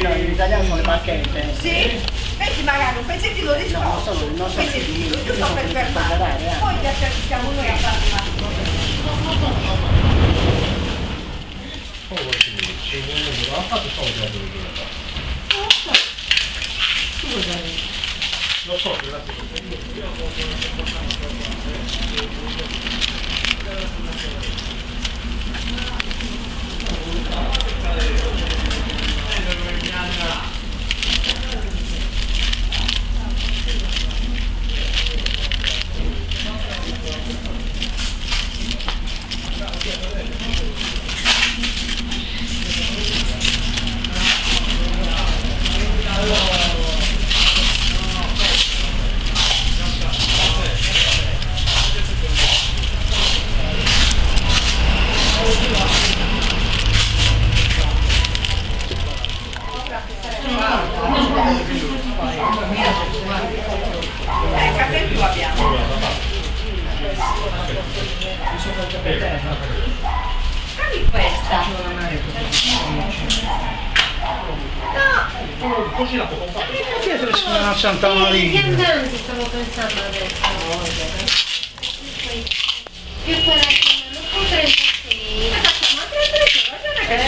In italiano sono le barchette. Sì? Metti magari un pezzettino di scorso, un pezzettino, giusto per fermare. Poi ti attrezziamo noi a fare il massimo. Ha fatto solo lo so, Capelli lo abbiamo. Dammi questa. No. Così la può fare. Dietro c'è una Santa Gli Maria. andanti stavo pensando adesso. Più 41, più 36. Ma 36, ragione che è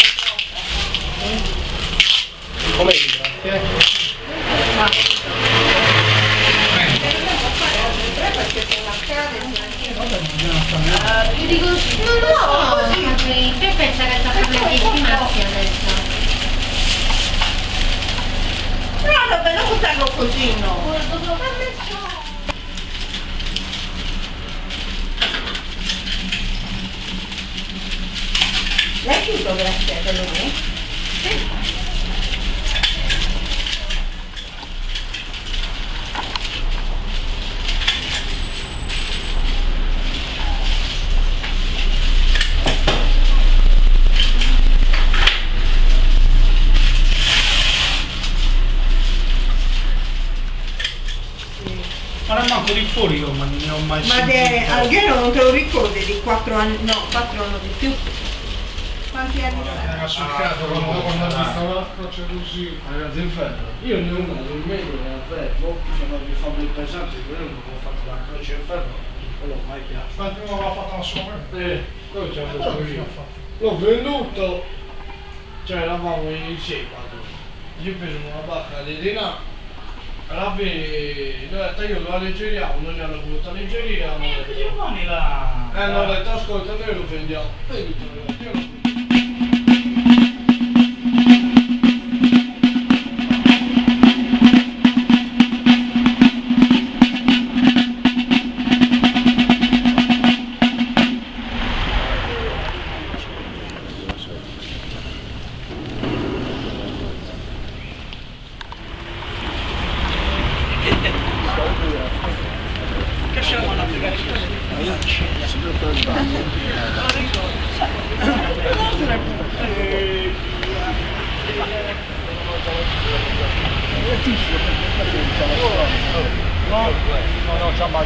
Come grazie. Io dico, non lo so, per pensare che sta facendo 10 maschi adesso. no, dobbiamo buttarlo così, no? L'hai chiuso, grazie, per lui? Sì. Ma non manco di fuori io, ma non ne ho mai Ma sentito. Alghero non te lo ricordi di 4 anni, no, 4 anni di più. Quanti anni fa? Era sul caso quando ho visto l'acqua c'è così. Ragazzi in ferro. Io ne ho una del metro nella ferro, sono di fabbrica pesante, quello non ho fatto la croce in ferro, quello mai piace. Ma prima l'ho fatto la sua quello c'è fatto io. L'ho venduto, cioè eravamo in 6 quando. Io ho preso una barca di denaro. Alla fine, noi io lo alleggeriamo, non ne hanno voluto alleggerire, hanno detto, Buoni là. hanno detto ascolta noi lo vendiamo. Io Che siamo una applicazione? No, c'ha mai